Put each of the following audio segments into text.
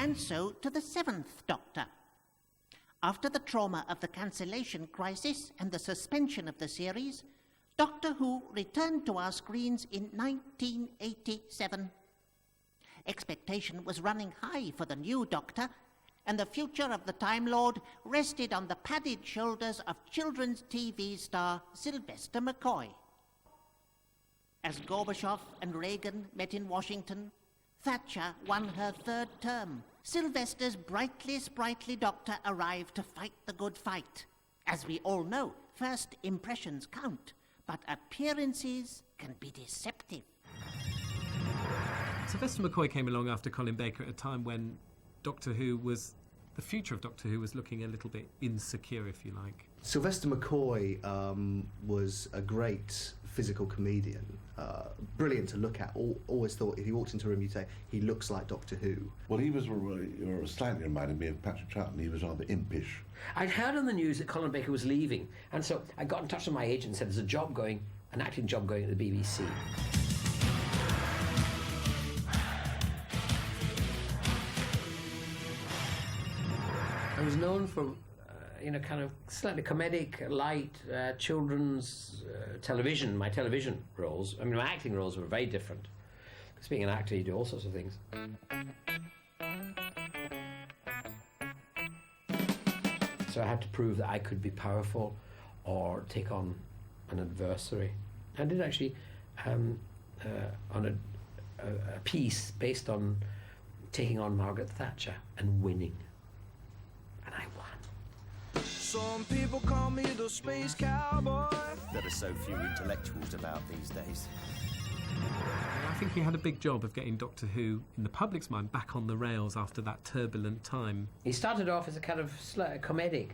and so to the 7th Doctor. After the trauma of the cancellation crisis and the suspension of the series, Doctor Who returned to our screens in 1987. Expectation was running high for the new Doctor, and the future of the Time Lord rested on the padded shoulders of children's TV star Sylvester McCoy. As Gorbachev and Reagan met in Washington, Thatcher won her 3rd term. Sylvester's brightly sprightly Doctor arrived to fight the good fight. As we all know, first impressions count, but appearances can be deceptive. Sylvester McCoy came along after Colin Baker at a time when the future of Doctor Who was looking a little bit insecure, if you like. Sylvester McCoy was a great physical comedian, brilliant to look at. Always thought if you walked into a room, you'd say, he looks like Doctor Who. Well, he was slightly reminded me of Patrick Troughton. He was rather impish. I'd heard on the news that Colin Baker was leaving, and so I got in touch with my agent and said there's an acting job going at the BBC. I was known for, kind of slightly comedic, light, children's television, my television roles. I mean, my acting roles were very different. Because being an actor, you do all sorts of things. So I had to prove that I could be powerful or take on an adversary. I did actually, on a piece based on taking on Margaret Thatcher and winning. And I won. Some people call me the space cowboy. There are so few intellectuals about these days. I think he had a big job of getting Doctor Who, in the public's mind, back on the rails after that turbulent time. He started off as a kind of comedic,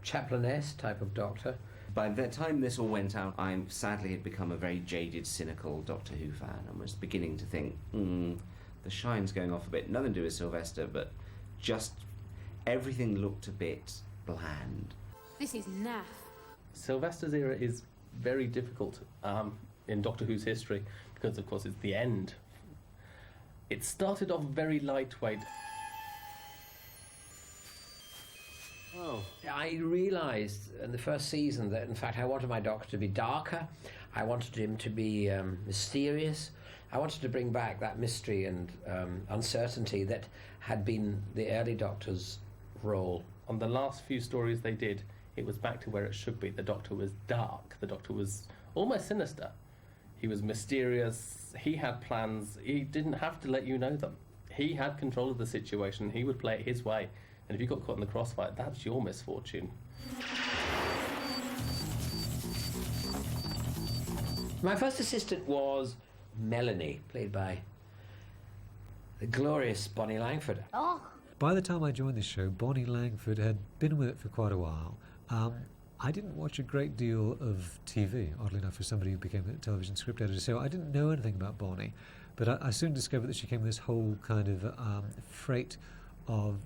chaplainess type of Doctor. By the time this all went out, I sadly had become a very jaded, cynical Doctor Who fan and was beginning to think, the shine's going off a bit. Nothing to do with Sylvester, but just everything looked a bit bland. This is naff. Sylvester's era is very difficult in Doctor Who's history because, of course, it's the end. It started off very lightweight. Oh. I realised in the first season that, in fact, I wanted my Doctor to be darker. I wanted him to be mysterious. I wanted to bring back that mystery and uncertainty that had been the early Doctor's role. On the last few stories they did, it was back to where it should be. The Doctor was dark. The Doctor was almost sinister. He was mysterious. He had plans. He didn't have to let you know them. He had control of the situation. He would play it his way. And if you got caught in the crossfire, that's your misfortune. My first assistant was Melanie, played by the glorious Bonnie Langford. Oh. By the time I joined the show, Bonnie Langford had been with it for quite a while. I didn't watch a great deal of TV, oddly enough, for somebody who became a television script editor, so I didn't know anything about Bonnie. But I soon discovered that she came with this whole kind of freight of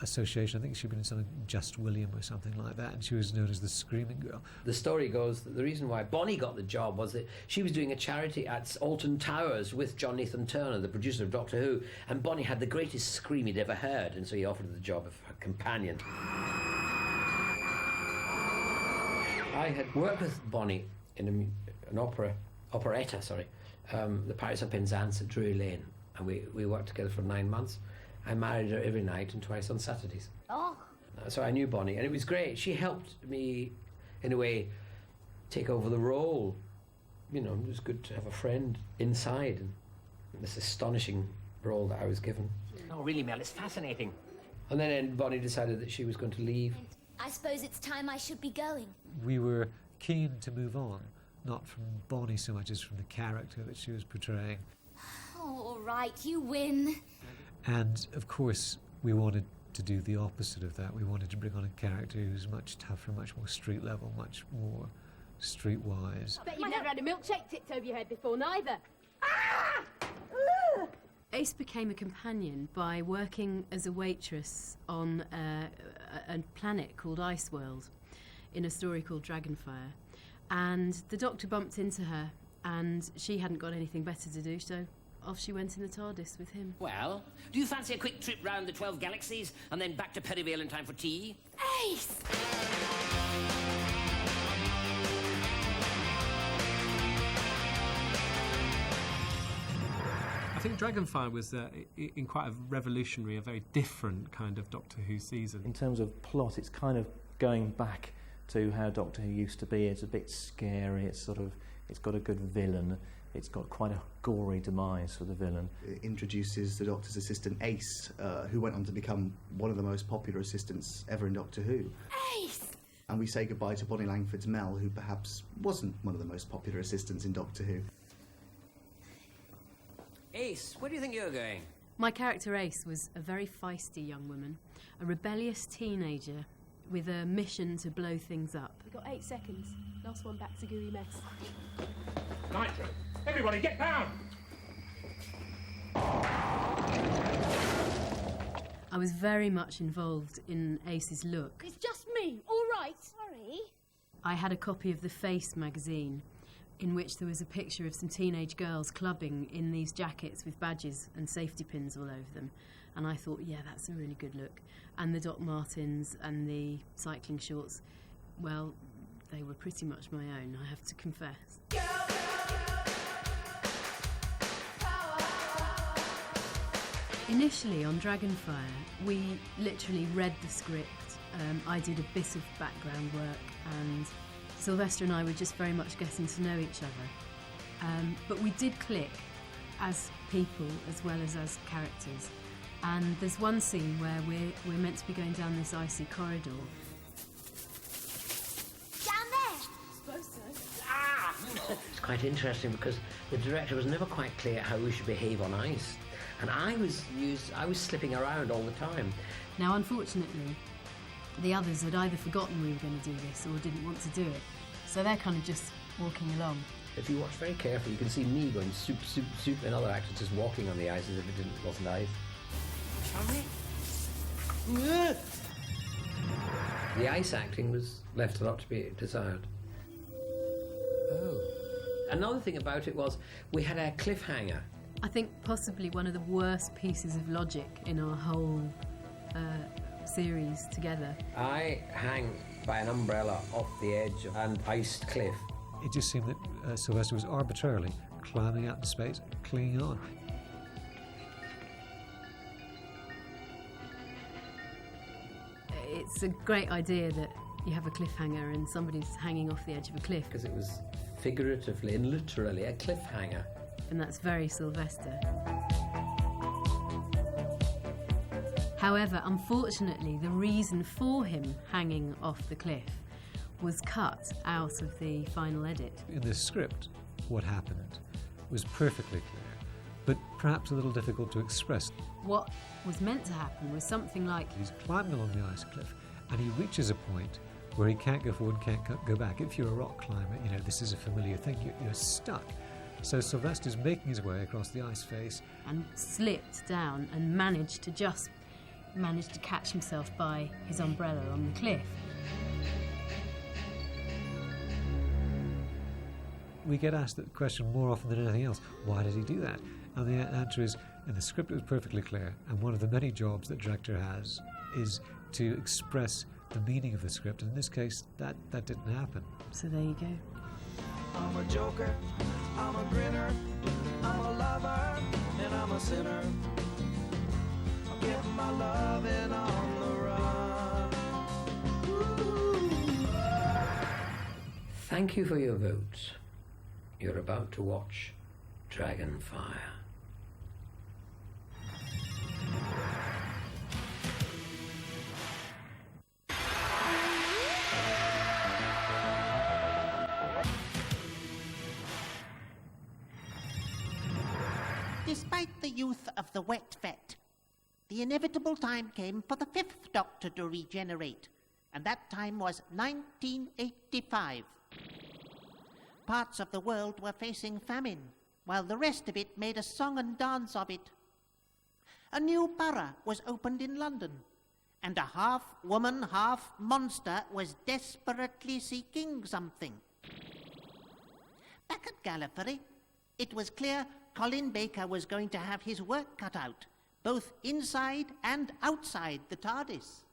association. I think she'd been in something Just William or something like that, and she was known as the Screaming Girl. The story goes that the reason why Bonnie got the job was that she was doing a charity at Alton Towers with John Nathan Turner, the producer of Doctor Who, and Bonnie had the greatest scream he'd ever heard, and so he offered her the job of her companion. I had worked with Bonnie in an operetta, The Pirates of Penzance at Drury Lane, and we worked together for 9 months. I married her every night and twice on Saturdays. Oh. So I knew Bonnie, and it was great. She helped me, in a way, take over the role. You know, it was good to have a friend inside and this astonishing role that I was given. Oh, really, Mel, it's fascinating. And then Bonnie decided that she was going to leave. I suppose it's time I should be going. We were keen to move on, not from Bonnie so much as from the character that she was portraying. Oh, all right, you win. And, of course, we wanted to do the opposite of that. We wanted to bring on a character who's much tougher, much more street level, much more streetwise. I bet you've never had a milkshake tipped over your head before, neither. Ace became a companion by working as a waitress on a planet called Ice World in a story called Dragonfire. And the Doctor bumped into her, and she hadn't got anything better to do, so off she went in the TARDIS with him. Well, do you fancy a quick trip round the 12 galaxies and then back to Perivale in time for tea? Ace! I think Dragonfire was in quite a revolutionary, a very different kind of Doctor Who season. In terms of plot, it's kind of going back to how Doctor Who used to be. It's a bit scary, it's got a good villain, it's got quite a gory demise for the villain. It introduces the Doctor's assistant Ace, who went on to become one of the most popular assistants ever in Doctor Who. Ace! And we say goodbye to Bonnie Langford's Mel, who perhaps wasn't one of the most popular assistants in Doctor Who. Ace, where do you think you're going? My character Ace was a very feisty young woman, a rebellious teenager with a mission to blow things up. We've got 8 seconds. Last one back to gooey mess. Nitro! Everybody get down! I was very much involved in Ace's look. It's just me, all right. Sorry. I had a copy of The Face magazine in which there was a picture of some teenage girls clubbing in these jackets with badges and safety pins all over them. And I thought, yeah, that's a really good look. And the Doc Martens and the cycling shorts, well, they were pretty much my own, I have to confess. Initially on Dragonfire, we literally read the script. I did a bit of background work, and Sylvester and I were just very much getting to know each other. But we did click as people as well as characters. And there's one scene where we're meant to be going down this icy corridor. Down there! Suppose so. Ah! It's quite interesting because the director was never quite clear how we should behave on ice. And I was slipping around all the time. Now, unfortunately, the others had either forgotten we were going to do this or didn't want to do it. So they're kind of just walking along. If you watch very carefully, you can see me going soup, soup, soup, and other actors just walking on the ice as if it wasn't ice. The ice acting was left a lot to be desired. Oh. Another thing about it was we had a cliffhanger. I think possibly one of the worst pieces of logic in our whole series together. I hang by an umbrella off the edge of an iced cliff. It just seemed that Sylvester was arbitrarily climbing out into space, clinging on. It's a great idea that you have a cliffhanger and somebody's hanging off the edge of a cliff. Because it was figuratively and literally a cliffhanger. And that's very Sylvester. However, unfortunately, the reason for him hanging off the cliff was cut out of the final edit. In the script, what happened was perfectly clear, but perhaps a little difficult to express. What was meant to happen was something like... He's climbing along the ice cliff, and he reaches a point where he can't go forward, can't go back. If you're a rock climber, you know, this is a familiar thing, you're stuck. So Sylvester's making his way across the ice face. And slipped down and managed to catch himself by his umbrella on the cliff. We get asked that question more often than anything else. Why did he do that? And the answer is, in the script it was perfectly clear, and one of the many jobs that director has is to express the meaning of the script. In this case, that didn't happen. So there you go. I'm a joker, I'm a grinner, I'm a lover, and I'm a sinner. I'm getting my loving on the run. Thank you for your vote. You're about to watch Dragonfire. Despite the youth of the wet vet, the inevitable time came for the fifth Doctor to regenerate, and that time was 1985. Parts of the world were facing famine, while the rest of it made a song and dance of it. A new borough was opened in London, and a half-woman, half-monster was desperately seeking something. Back at Gallifrey, it was clear Colin Baker was going to have his work cut out, both inside and outside the TARDIS.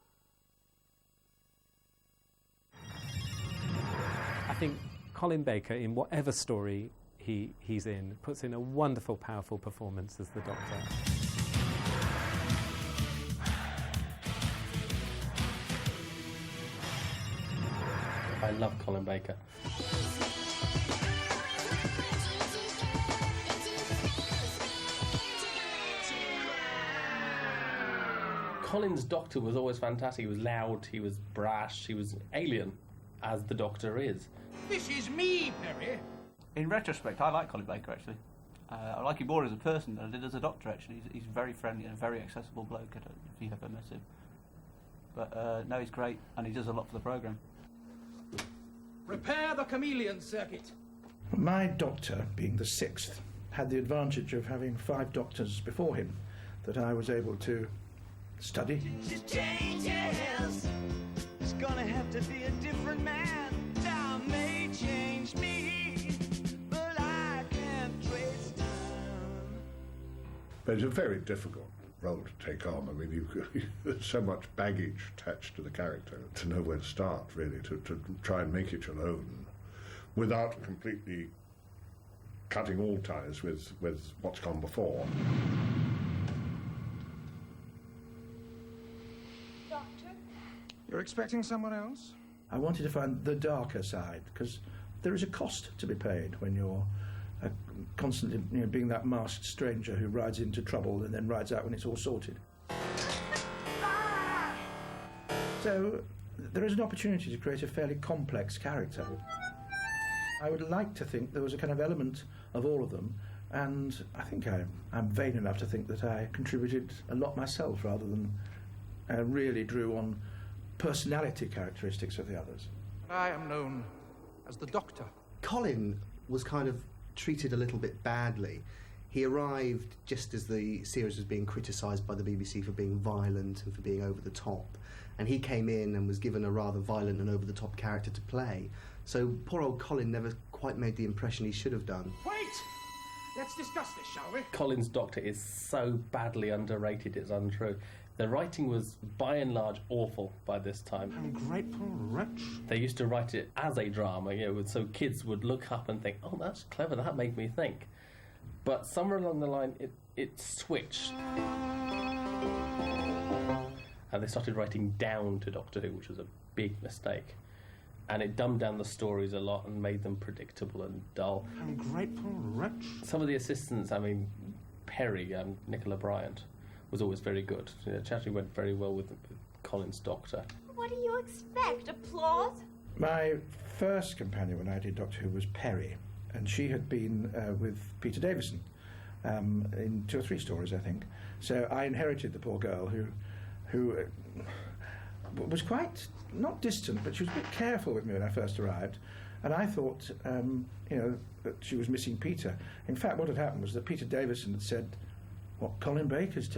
I think Colin Baker, in whatever story he's in, puts in a wonderful, powerful performance as the Doctor. I love Colin Baker. Colin's Doctor was always fantastic. He was loud, he was brash, he was alien, as the Doctor is. This is me, Perry. In retrospect, I like Colin Baker, actually. I like him more as a person than I did as a Doctor, actually. He's very friendly and a very accessible bloke. I don't know if you've ever met him. But no, he's great, and he does a lot for the programme. Repair the chameleon circuit. My Doctor, being the 6th, had the advantage of having 5 Doctors before him that I was able to study. Changes. It's gonna have to be a different man. Time may change me, but I can't trace time. But it's a very difficult role to take on. I mean, there's so much baggage attached to the character to know where to start, really, to try and make it your own without completely cutting all ties with what's gone before. Doctor? You're expecting someone else? I wanted to find the darker side, because there is a cost to be paid when you're constantly being that masked stranger who rides into trouble and then rides out when it's all sorted. So there is an opportunity to create a fairly complex character. I would like to think there was a kind of element of all of them, and I think I'm vain enough to think that I contributed a lot myself rather than really drew on personality characteristics of the others. I am known as the Doctor. Colin was kind of treated a little bit badly. He arrived just as the series was being criticised by the BBC for being violent and for being over the top, and he came in and was given a rather violent and over the top character to play. So poor old Colin never quite made the impression he should have done. Wait! Let's discuss this, shall we? Colin's Doctor is so badly underrated, it's untrue. The writing was, by and large, awful by this time. Ungrateful wretch. They used to write it as a drama, so kids would look up and think, oh, that's clever, that made me think. But somewhere along the line, it switched. And they started writing down to Doctor Who, which was a big mistake. And it dumbed down the stories a lot and made them predictable and dull. Ungrateful wretch. Some of the assistants, Perry, Nicola Bryant, was always very good. It actually went very well with Colin's Doctor. What do you expect? Applause? My first companion when I did Doctor Who was Perry, and she had been with Peter Davison in 2 or 3 stories, I think. So I inherited the poor girl who was quite, not distant, but she was a bit careful with me when I first arrived. And I thought, that she was missing Peter. In fact, what had happened was that Peter Davison had said, "What, Colin Baker's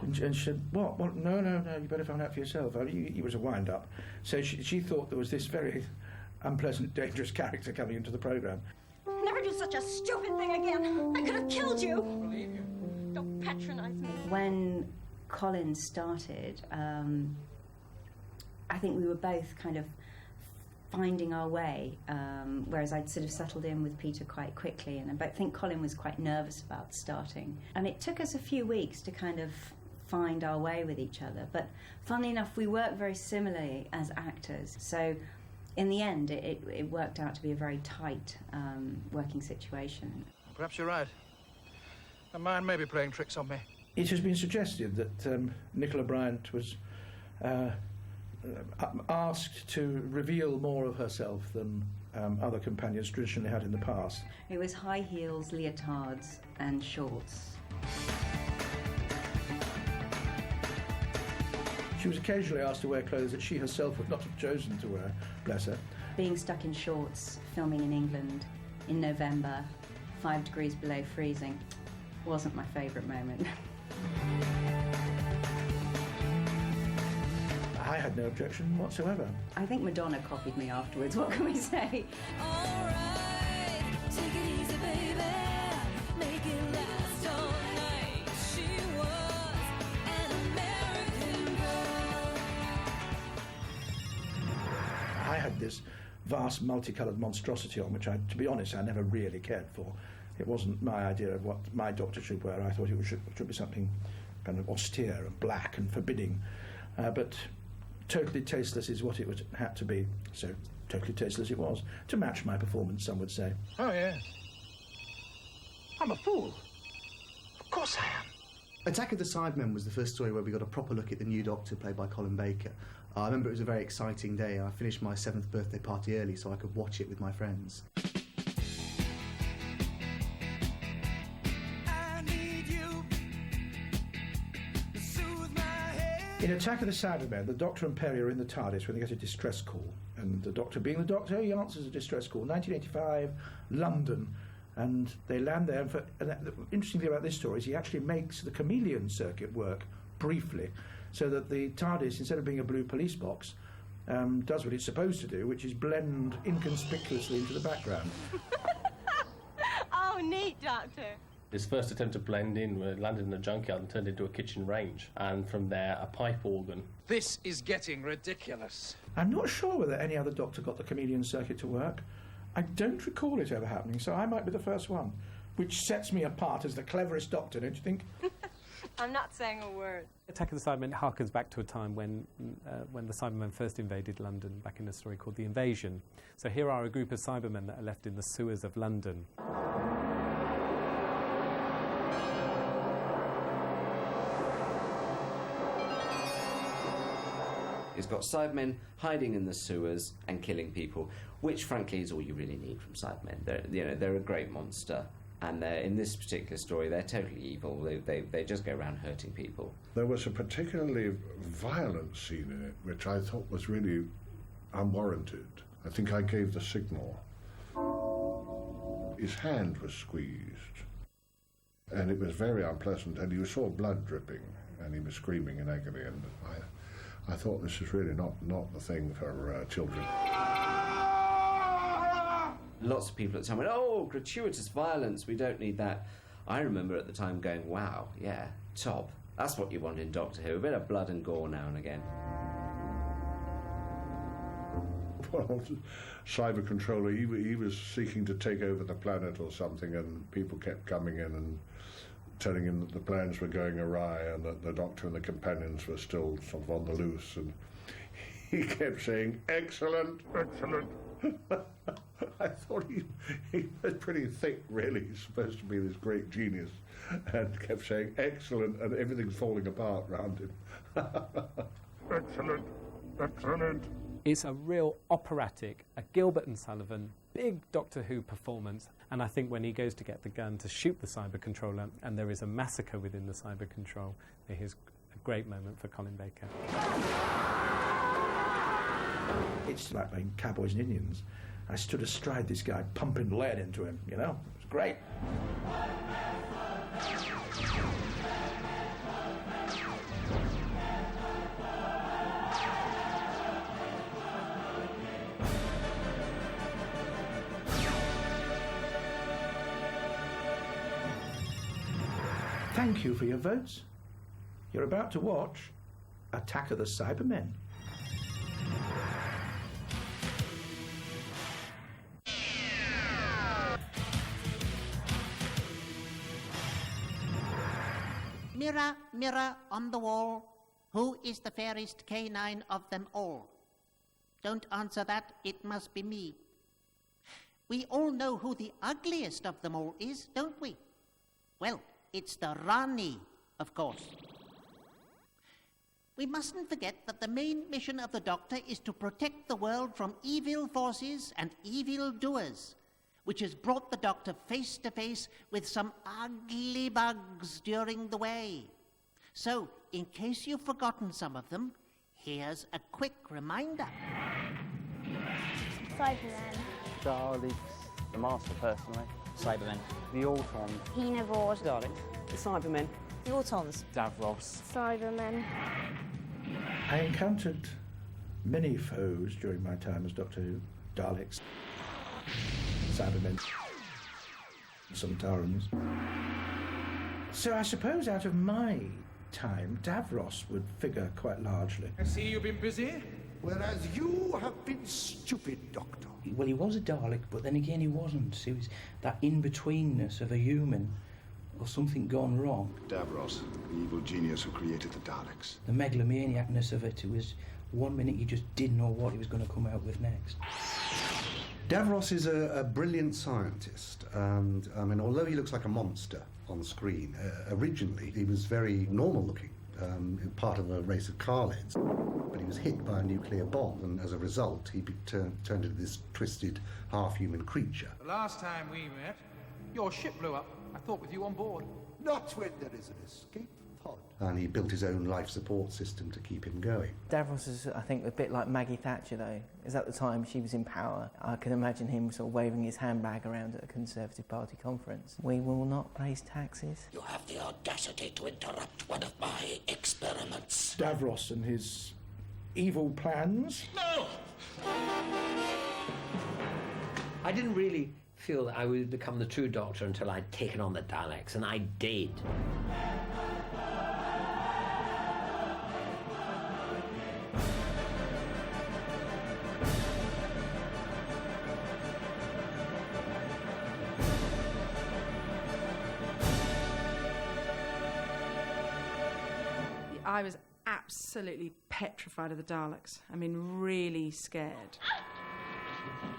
And she said, what? Well, no, you better find out for yourself." He was a wind-up. So she thought there was this very unpleasant, dangerous character coming into the programme. Never do such a stupid thing again. I could have killed you. I believe you. Don't patronise me. When Colin started, I think we were both kind of finding our way, whereas I'd sort of settled in with Peter quite quickly, and I think Colin was quite nervous about starting. And it took us a few weeks to kind of find our way with each other, but funnily enough, we work very similarly as actors, so in the end it worked out to be a very tight working situation. Perhaps you're right. A mind may be playing tricks on me. It has been suggested that Nicola Bryant was asked to reveal more of herself than other companions traditionally had in the past. It was high heels, leotards and shorts. She was occasionally asked to wear clothes that she herself would not have chosen to wear, bless her. Being stuck in shorts, filming in England in November, 5 degrees below freezing, wasn't my favourite moment. I had no objection whatsoever. I think Madonna copied me afterwards, what can we say? All right, take it easy, baby. had this vast multicoloured monstrosity on, which, to be honest, I never really cared for. It wasn't my idea of what my Doctor should wear. I thought it should be something kind of austere and black and forbidding. But totally tasteless is what it had to be. So totally tasteless it was, to match my performance, some would say. Oh, yes. I'm a fool. Of course I am. Attack of the Cybermen was the first story where we got a proper look at the new Doctor, played by Colin Baker. I remember it was a very exciting day. I finished my 7th birthday party early so I could watch it with my friends. In Attack of the Cybermen, the Doctor and Peri are in the TARDIS when they get a distress call. And the Doctor, being the Doctor, he answers a distress call. 1985, London. And they land there. And the interesting thing about this story is he actually makes the chameleon circuit work briefly, so that the TARDIS, instead of being a blue police box, does what it's supposed to do, which is blend inconspicuously into the background. Oh, neat, Doctor. His first attempt to blend in landed in a junkyard and turned into a kitchen range, and from there a pipe organ. This is getting ridiculous. I'm not sure whether any other Doctor got the chameleon circuit to work. I don't recall it ever happening, so I might be the first one, which sets me apart as the cleverest Doctor, don't you think? I'm not saying a word. Attack of the Cybermen harkens back to a time when the Cybermen first invaded London, back in a story called The Invasion. So here are a group of Cybermen that are left in the sewers of London. It's got Cybermen hiding in the sewers and killing people, which, frankly, is all you really need from Cybermen. They're a great monster, and in this particular story, they're totally evil. They just go around hurting people. There was a particularly violent scene in it, which I thought was really unwarranted. I think I gave the signal. His hand was squeezed, and it was very unpleasant, and you saw blood dripping, and he was screaming in agony, and I thought this is really not the thing for children. Lots of people at the time went, oh, gratuitous violence, we don't need that. I remember at the time going, wow, yeah, top. That's what you want in Doctor Who, a bit of blood and gore now and again. Well, Cyber Controller, he was seeking to take over the planet or something, and people kept coming in and telling him that the plans were going awry and that the Doctor and the companions were still sort of on the loose, and he kept saying, excellent, excellent. I thought he was pretty thick, really. He's supposed to be this great genius, and kept saying, excellent, and everything's falling apart round him. Excellent, excellent. It's a real operatic, a Gilbert and Sullivan, big Doctor Who performance. And I think when he goes to get the gun to shoot the Cyber Controller, and there is a massacre within the Cyber Control, it is a great moment for Colin Baker. It's like playing Cowboys and Indians. I stood astride this guy, pumping lead into him, you know? It was great. Thank you for your votes. You're about to watch Attack of the Cybermen. Mirror, mirror on the wall, who is the fairest canine of them all? Don't answer that, it must be me. We all know who the ugliest of them all is, don't we? Well, it's the Rani, of course. We mustn't forget that the main mission of the Doctor is to protect the world from evil forces and evil doers, which has brought the Doctor face to face with some ugly bugs during the way. So, in case you've forgotten some of them, here's a quick reminder. Cybermen. Daleks. The Master, personally. Cybermen. The Autons. Xenovores. Daleks. The Cybermen. The Autons. Davros. Cybermen. I encountered many foes during my time as Doctor Who. Daleks, Cybermen, Sontarans. So I suppose out of my time, Davros would figure quite largely. I see you've been busy. Whereas you have been stupid, Doctor. Well, he was a Dalek, but then again he wasn't. He was that in-betweenness of a human or something gone wrong. Davros, the evil genius who created the Daleks. The megalomaniacness of it was 1 minute you just didn't know what he was going to come out with next. Davros is a brilliant scientist, and I mean, although he looks like a monster on screen, originally he was very normal-looking. Part of a race of Khaleds, but he was hit by a nuclear bomb, and as a result, he turned into this twisted, half-human creature. The last time we met, your ship blew up. I thought with you on board. Not when there is an escape pod. And he built his own life support system to keep him going. Davros is, I think, a bit like Maggie Thatcher, though. Is at the time she was in power. I can imagine him sort of waving his handbag around at a Conservative Party conference. We will not raise taxes. You have the audacity to interrupt one of my experiments. Davros and his evil plans. No! I didn't really feel that I would become the true Doctor until I'd taken on the Daleks, and I did. I was absolutely petrified of the Daleks. I mean, really scared.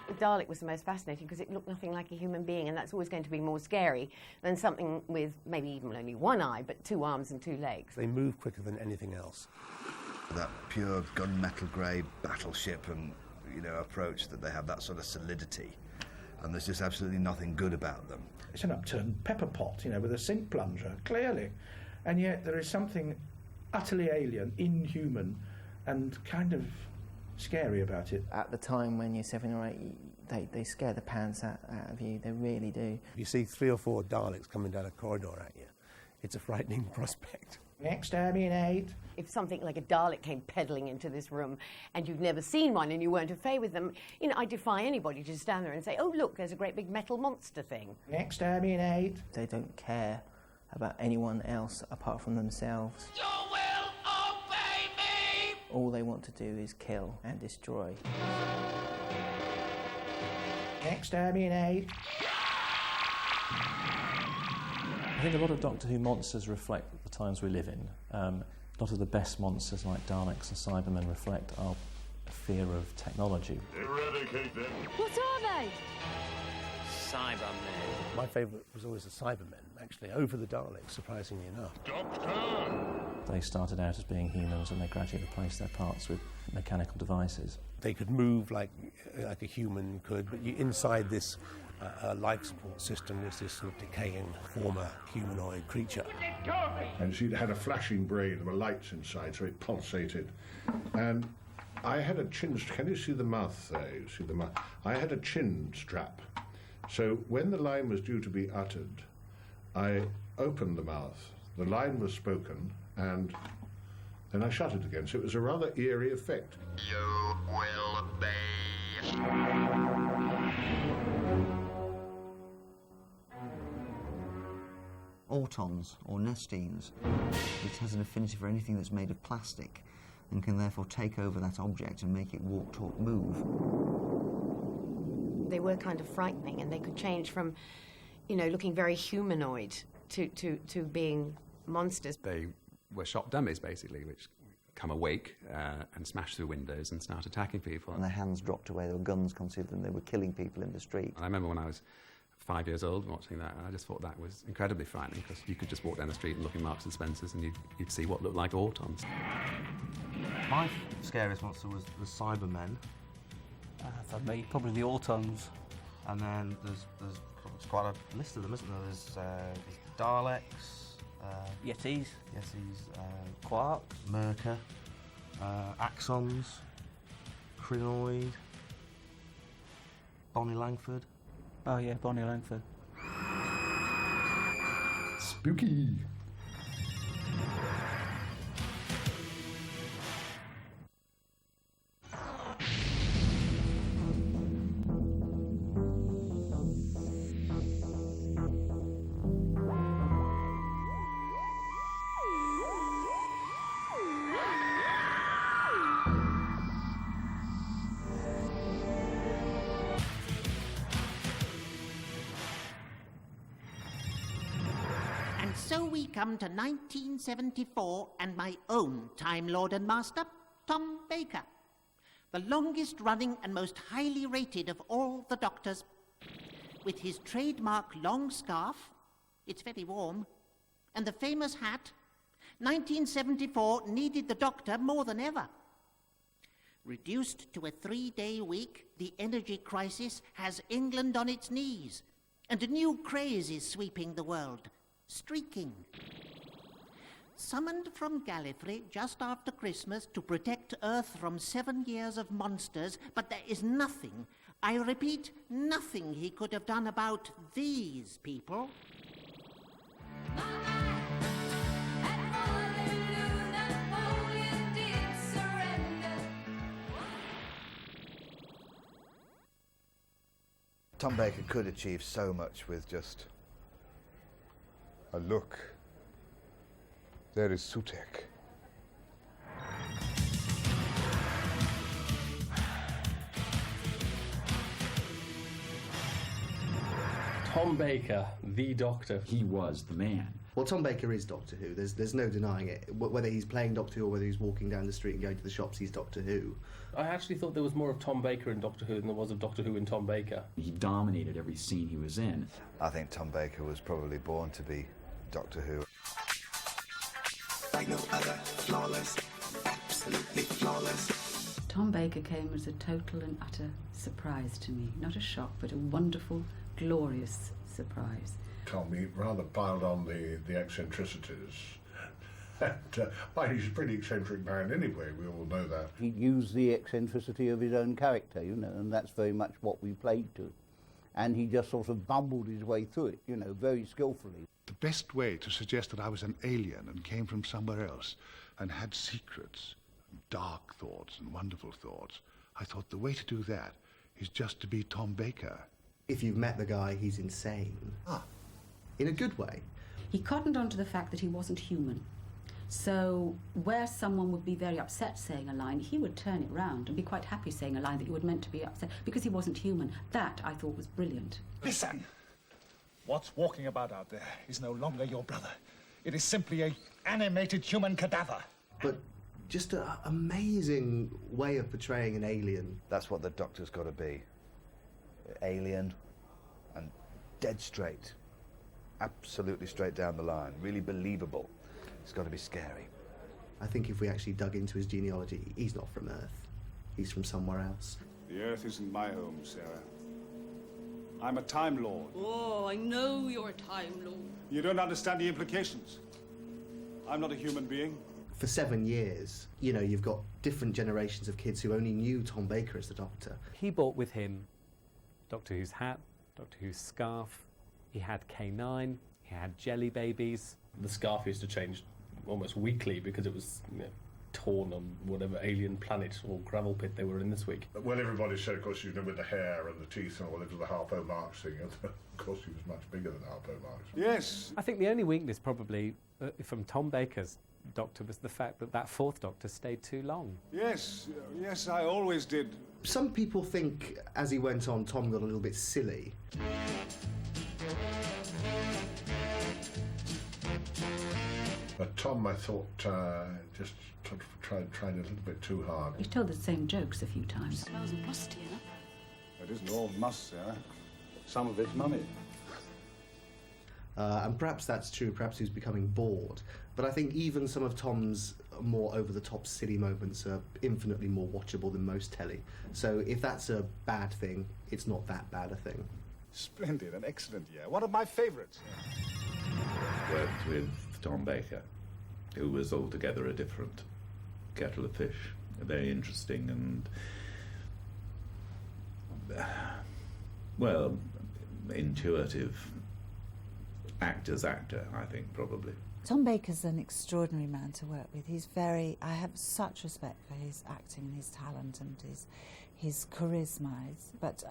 The Dalek was the most fascinating because it looked nothing like a human being, and that's always going to be more scary than something with maybe even only one eye, but 2 arms and 2 legs. They move quicker than anything else. That pure gunmetal grey battleship and, approach that they have, that sort of solidity, and there's just absolutely nothing good about them. It's an upturned pepper pot, with a sink plunger, clearly. And yet there is something utterly alien, inhuman, and kind of scary about it. At the time when you're 7 or 8, they scare the pants out of you. They really do. If you see 3 or 4 Daleks coming down a corridor at you, it's a frightening prospect. Exterminate. If something like a Dalek came peddling into this room and you'd never seen one and you weren't au fait with them, I defy anybody to stand there and say, oh, look, there's a great big metal monster thing. Exterminate. They don't care about anyone else apart from themselves. You will obey me! All they want to do is kill and destroy. Exterminate. I think a lot of Doctor Who monsters reflect the times we live in. A lot of the best monsters like Daleks and Cybermen reflect our fear of technology. Eradicate them. What are they? Cybermen. My favourite was always the Cybermen, actually, over the Daleks, surprisingly enough. Doctor! They started out as being humans and they gradually replaced their parts with mechanical devices. They could move like a human could, but inside this life support system was this sort of decaying former humanoid creature. And she had a flashing brain, there were lights inside, so it pulsated. And I had a chin, can you see the mouth there? You see the mouth? I had a chin strap. So when the line was due to be uttered, I opened the mouth, the line was spoken, and then I shut it again. So it was a rather eerie effect. You will obey. Autons, or Nestines, which has an affinity for anything that's made of plastic and can therefore take over that object and make it walk, talk, move. They were kind of frightening, and they could change from, looking very humanoid to being monsters. They were shot dummies, basically, which come awake and smash through windows and start attacking people. And their hands dropped away, there were guns concealed, and they were killing people in the street. And I remember when I was 5 years old watching that, and I just thought that was incredibly frightening, because you could just walk down the street and look in Marks and Spencer's and you'd see what looked like Autons. My scariest monster was the Cybermen. For me, probably the Autons. And then there's quite a list of them, isn't there? There's Daleks, Yetis, Quarks, Merca, Axons, Crinoid, Bonnie Langford. Oh yeah, Bonnie Langford. Spooky. we come to 1974 and my own Time Lord and Master, Tom Baker. The longest running and most highly rated of all the Doctors. With his trademark long scarf, it's very warm, and the famous hat, 1974 needed the Doctor more than ever. Reduced to a 3-day week, the energy crisis has England on its knees, and a new craze is sweeping the world, streaking. Summoned from Gallifrey just after Christmas to protect Earth from 7 years of monsters, but there is nothing, I repeat, nothing he could have done about these people. Tom Baker could achieve so much with just a look. There is Sutekh. Tom Baker, the Doctor. He was the man. Well, Tom Baker is Doctor Who. There's no denying it. Whether he's playing Doctor Who or whether he's walking down the street and going to the shops, he's Doctor Who. I actually thought there was more of Tom Baker in Doctor Who than there was of Doctor Who in Tom Baker. He dominated every scene he was in. I think Tom Baker was probably born to be Doctor Who. Like no other, flawless, absolutely flawless. Tom Baker came as a total and utter surprise to me. Not a shock, but a wonderful, glorious surprise. Tom, he rather piled on the eccentricities. And, well, he's a pretty eccentric man anyway, we all know that. He used the eccentricity of his own character, you know, and that's very much what we played to. And he just sort of bumbled his way through it, you know, very skillfully. The best way to suggest that I was an alien and came from somewhere else and had secrets, dark thoughts and wonderful thoughts, I thought the way to do that is just to be Tom Baker. If you've met the guy, he's insane. In a good way. He cottoned on to the fact that he wasn't human. So where someone would be very upset saying a line, he would turn it round and be quite happy saying a line that you were meant to be upset because he wasn't human. That, I thought, was brilliant. Listen! What's walking about out there is no longer your brother. It is simply an animated human cadaver. But just an amazing way of portraying an alien. That's what the Doctor's got to be. Alien and dead straight. Absolutely straight down the line. Really believable. It's got to be scary. I think if we actually dug into his genealogy, he's not from Earth. He's from somewhere else. The Earth isn't my home, Sarah. I'm a Time Lord. Oh, I know you're a Time Lord. You don't understand the implications. I'm not a human being. For 7 years, you know, you've got different generations of kids who only knew Tom Baker as the Doctor. He brought with him Doctor Who's hat, Doctor Who's scarf, he had K9, he had jelly babies. The scarf used to change almost weekly because it was, you know, torn on whatever alien planet or gravel pit they were in this week. Well, everybody said, of course, you know, with the hair and the teeth and all, it was the Harpo Marx thing. And of course, he was much bigger than Harpo Marx. Yes. I think the only weakness probably from Tom Baker's Doctor was the fact that that fourth Doctor stayed too long. Yes, yes, I always did. Some people think, as he went on, Tom got a little bit silly. But Tom, I thought, just tried a little bit too hard. He told the same jokes a few times. Smells musty enough. It isn't all must, Sarah. Some of it's money. And perhaps that's true, perhaps he was becoming bored. But I think even some of Tom's more over-the-top silly moments are infinitely more watchable than most telly. So if that's a bad thing, it's not that bad a thing. Splendid, an excellent year. One of my favourites. Worked with Tom Baker, who was altogether a different kettle of fish. Very interesting and, well, intuitive actor, I think, probably. Tom Baker's an extraordinary man to work with. I have such respect for his acting and his talent and his charisma. But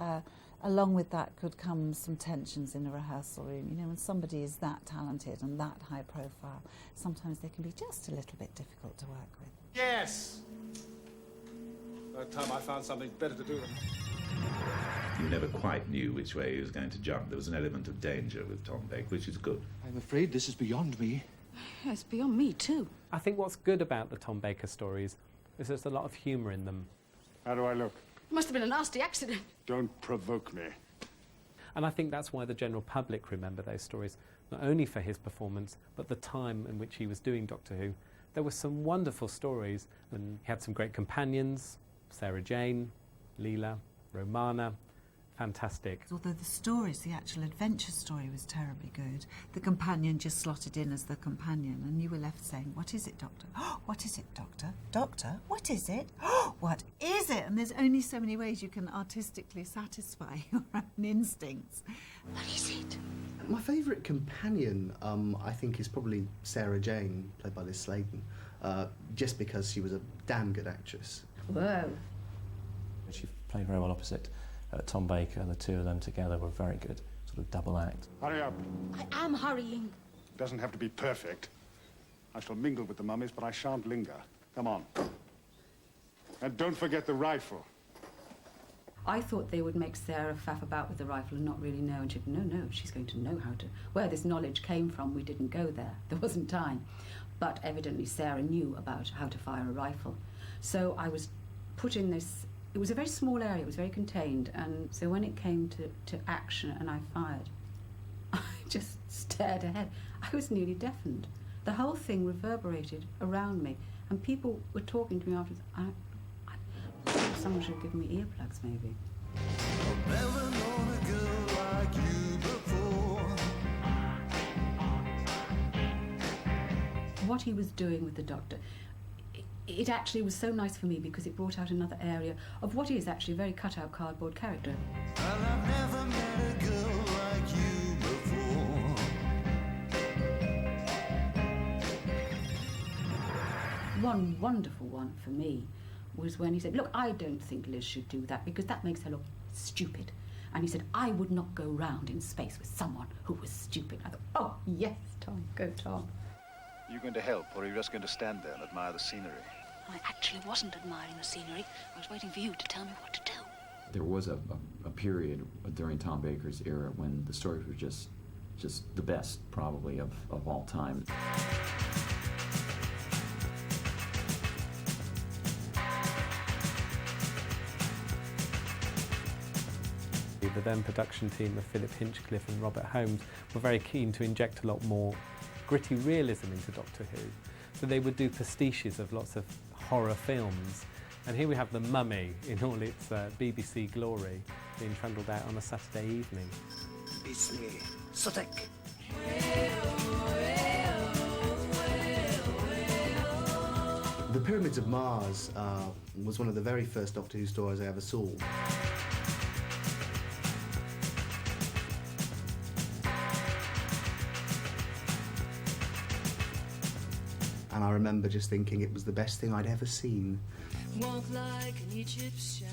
along with that could come some tensions in a rehearsal room. You know, when somebody is that talented and that high profile, sometimes they can be just a little bit difficult to work with. Yes! That time I found something better to do than... You never quite knew which way he was going to jump. There was an element of danger with Tom Baker, which is good. I'm afraid this is beyond me. It's beyond me, too. I think what's good about the Tom Baker stories is there's a lot of humour in them. How do I look? It must have been a nasty accident. Don't provoke me. And I think that's why the general public remember those stories, not only for his performance, but the time in which he was doing Doctor Who. There were some wonderful stories, and he had some great companions, Sarah Jane, Leela, Romana. Fantastic. Although the stories, the actual adventure story was terribly good, the companion just slotted in as the companion, and you were left saying, what is it, Doctor? What is it, Doctor? Doctor, what is it? What is it? And there's only so many ways you can artistically satisfy your own instincts. What is it? My favourite companion, I think, is probably Sarah Jane, played by Liz Sladen, just because she was a damn good actress. Whoa. She played very well opposite Tom Baker, and the two of them together were very good, sort of double act. Hurry up. I am hurrying. It doesn't have to be perfect. I shall mingle with the mummies, but I shan't linger. Come on. And don't forget the rifle. I thought they would make Sarah faff about with the rifle and not really know, and she'd, no, she's going to know how to. Where this knowledge came from, we didn't go there. There wasn't time. But evidently Sarah knew about how to fire a rifle. So I was put in this. It was a very small area, it was very contained, and so when it came to action and I fired, I just stared ahead. I was nearly deafened. The whole thing reverberated around me, and people were talking to me afterwards. Someone should have given me earplugs, maybe. I've never known a girl like you before. What he was doing with the Doctor, it actually was so nice for me because it brought out another area of what is actually a very cut-out cardboard character. And I've never met a girl like you before. One wonderful one for me was when he said, look, I don't think Liz should do that because that makes her look stupid. And he said, I would not go round in space with someone who was stupid. I thought, oh, yes, Tom, go Tom. Are you going to help, or are you just going to stand there and admire the scenery? I actually wasn't admiring the scenery. I was waiting for you to tell me what to do. There was a period during Tom Baker's era when the stories were just the best, probably, of all time. The then production team of Philip Hinchcliffe and Robert Holmes were very keen to inject a lot more gritty realism into Doctor Who. So they would do pastiches of lots of horror films. And here we have The Mummy in all its BBC glory being trundled out on a Saturday evening. It's me, Sutek. The Pyramids of Mars was one of the very first Doctor Who stories I ever saw. And I remember just thinking it was the best thing I'd ever seen. Walk like an Egyptian.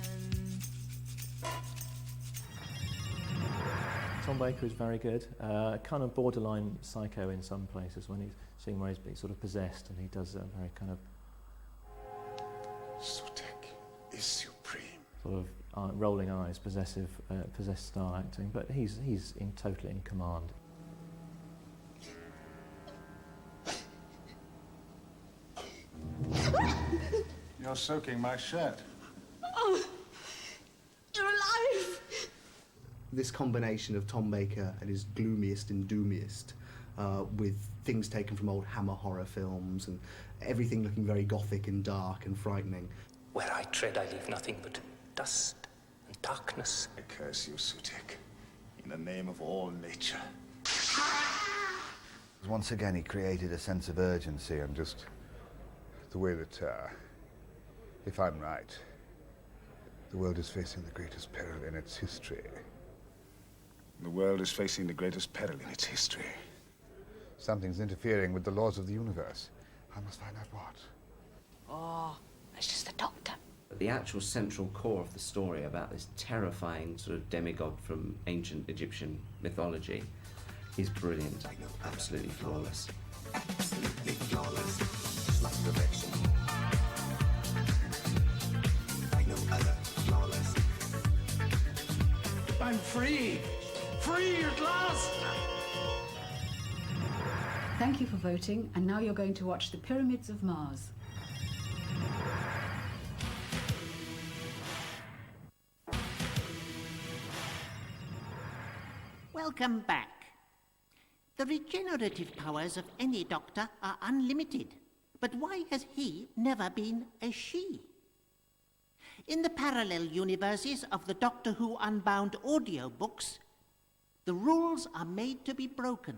Tom Baker is very good, kind of borderline psycho in some places when he's seeing where he's being sort of possessed, and he does a very kind of Sutek is supreme. sort of rolling eyes, possessed style acting, but he's totally in command. You're soaking my shirt. Oh, you're alive! This combination of Tom Baker at his gloomiest and doomiest, with things taken from old Hammer horror films and everything looking very gothic and dark and frightening. Where I tread, I leave nothing but dust and darkness. I curse you, Sutek, in the name of all nature. Once again, he created a sense of urgency and just the way that, if I'm right, the world is facing the greatest peril in its history. The world is facing the greatest peril in its history. Something's interfering with the laws of the universe. I must find out what. Oh, it's just the Doctor. The actual central core of the story about this terrifying sort of demigod from ancient Egyptian mythology is brilliant, absolutely flawless. Absolutely flawless, just like perfection. I know other flawless. I'm free! Free at last! Thank you for voting, and now you're going to watch The Pyramids of Mars. Welcome back. The regenerative powers of any doctor are unlimited, but why has he never been a she? In the parallel universes of the Doctor Who Unbound audiobooks, the rules are made to be broken.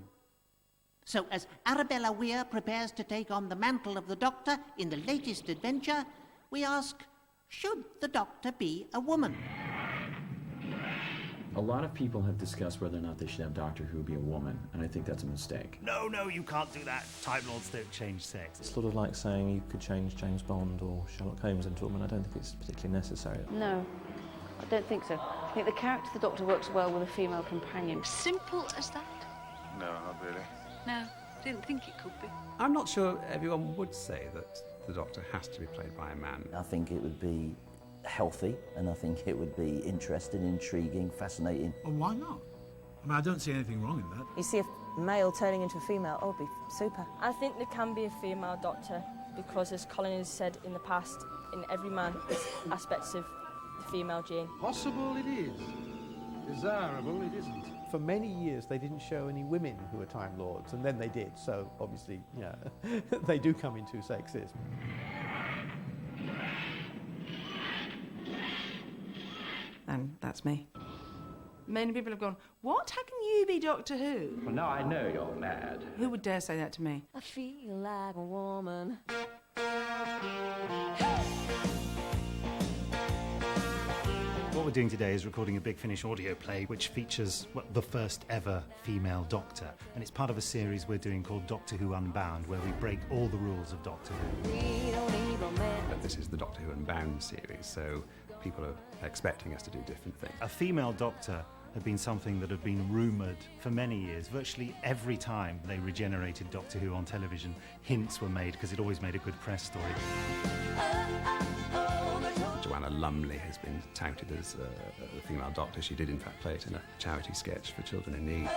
So as Arabella Weir prepares to take on the mantle of the Doctor in the latest adventure, we ask, should the Doctor be a woman? A lot of people have discussed whether or not they should have Doctor Who be a woman, and I think that's a mistake. No, you can't do that. Time Lords don't change sex. It's sort of like saying you could change James Bond or Sherlock Holmes into a woman. I don't think it's particularly necessary. No, I don't think so. I think the character of the Doctor works well with a female companion. Simple as that? No, not really. No, didn't think it could be. I'm not sure everyone would say that the Doctor has to be played by a man. I think it would be healthy, and I think it would be interesting, intriguing, fascinating. Well, why not? I mean, I don't see anything wrong in that. You see a male turning into a female, oh, it'd be super. I think there can be a female Doctor because, as Colin has said in the past, in every man there's aspects of the female gene. Possible it is. Desirable it isn't. For many years, they didn't show any women who were Time Lords, and then they did. So obviously, yeah, they do come in two sexes. And that's me. Many people have gone, what? How can you be Doctor Who? Well, now I know you're mad. Who would dare say that to me? I feel like a woman. What we're doing today is recording a Big Finish audio play which features the first ever female Doctor. And it's part of a series we're doing called Doctor Who Unbound, where we break all the rules of Doctor Who. This is the Doctor Who Unbound series, so people are expecting us to do different things. A female Doctor had been something that had been rumoured for many years. Virtually every time they regenerated Doctor Who on television, hints were made because it always made a good press story. Joanna Lumley has been touted as a female Doctor. She did in fact play it in a charity sketch for children in need.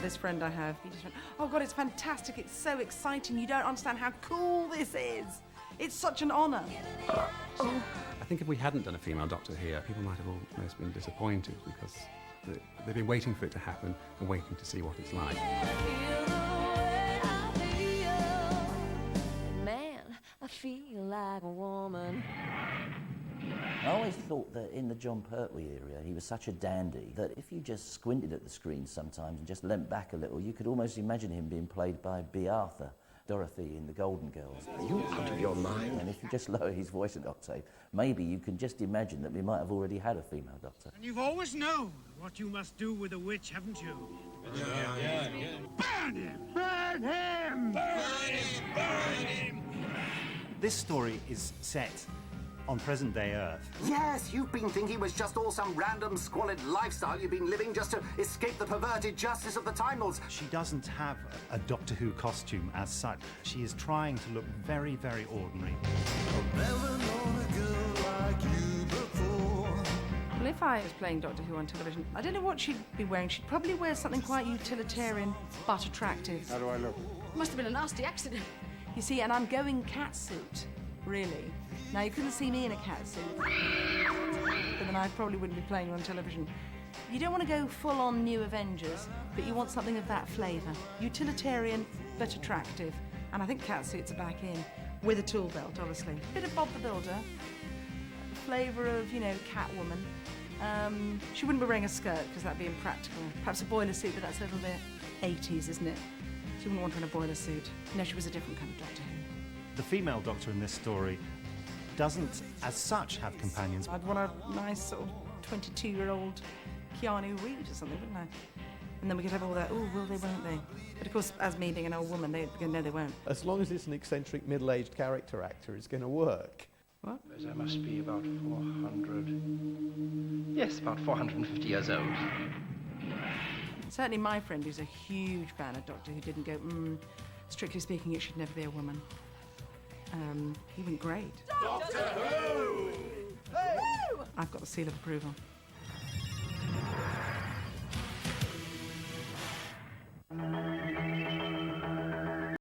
This friend I have, he just went, oh God, it's fantastic, it's so exciting, you don't understand how cool this is. It's such an honour. I think if we hadn't done a female Doctor here, people might have almost been disappointed because they've been waiting for it to happen and waiting to see what it's like. Man, I feel like a woman. I always thought that in the John Pertwee era, he was such a dandy that if you just squinted at the screen sometimes and just leant back a little, you could almost imagine him being played by B. Arthur, Dorothy in The Golden Girls. Are you out of your mind? And if you just lower his voice an octave, maybe you can just imagine that we might have already had a female Doctor. And you've always known what you must do with a witch, haven't you? Yeah. Burn him! Burn him! Burn him! Burn him! This story is set on present-day Earth. Yes, you've been thinking it was just all some random squalid lifestyle you've been living just to escape the perverted justice of the Time Lords. She doesn't have a Doctor Who costume as such. She is trying to look very, very ordinary. Well, if I was playing Doctor Who on television, I don't know what she'd be wearing. She'd probably wear something quite utilitarian, but attractive. How do I look? Must have been a nasty accident. You see, and I'm going catsuit, really. Now, you couldn't see me in a catsuit, but then I probably wouldn't be playing you on television. You don't want to go full-on New Avengers, but you want something of that flavour. Utilitarian, but attractive. And I think catsuits are back in, with a tool belt, obviously. Bit of Bob the Builder, flavour of, you know, Catwoman. She wouldn't be wearing a skirt, because that'd be impractical. Perhaps a boiler suit, but that's a little bit 80s, isn't it? She wouldn't want her in a boiler suit. No, she was a different kind of Doctor Who. The female Doctor in this story doesn't, as such, have companions. I'd want a nice sort of 22-year-old Keanu Reeves or something, wouldn't I? And then we could have all that, oh, will they, won't they? But of course, as me being an old woman, they'd go, no, they won't. As long as it's an eccentric middle-aged character actor, it's going to work. What? There must be about 400... Yes, about 450 years old. Certainly my friend, who's a huge fan of Doctor Who, didn't go, strictly speaking, it should never be a woman. He went great. Doctor Who! I've got the seal of approval.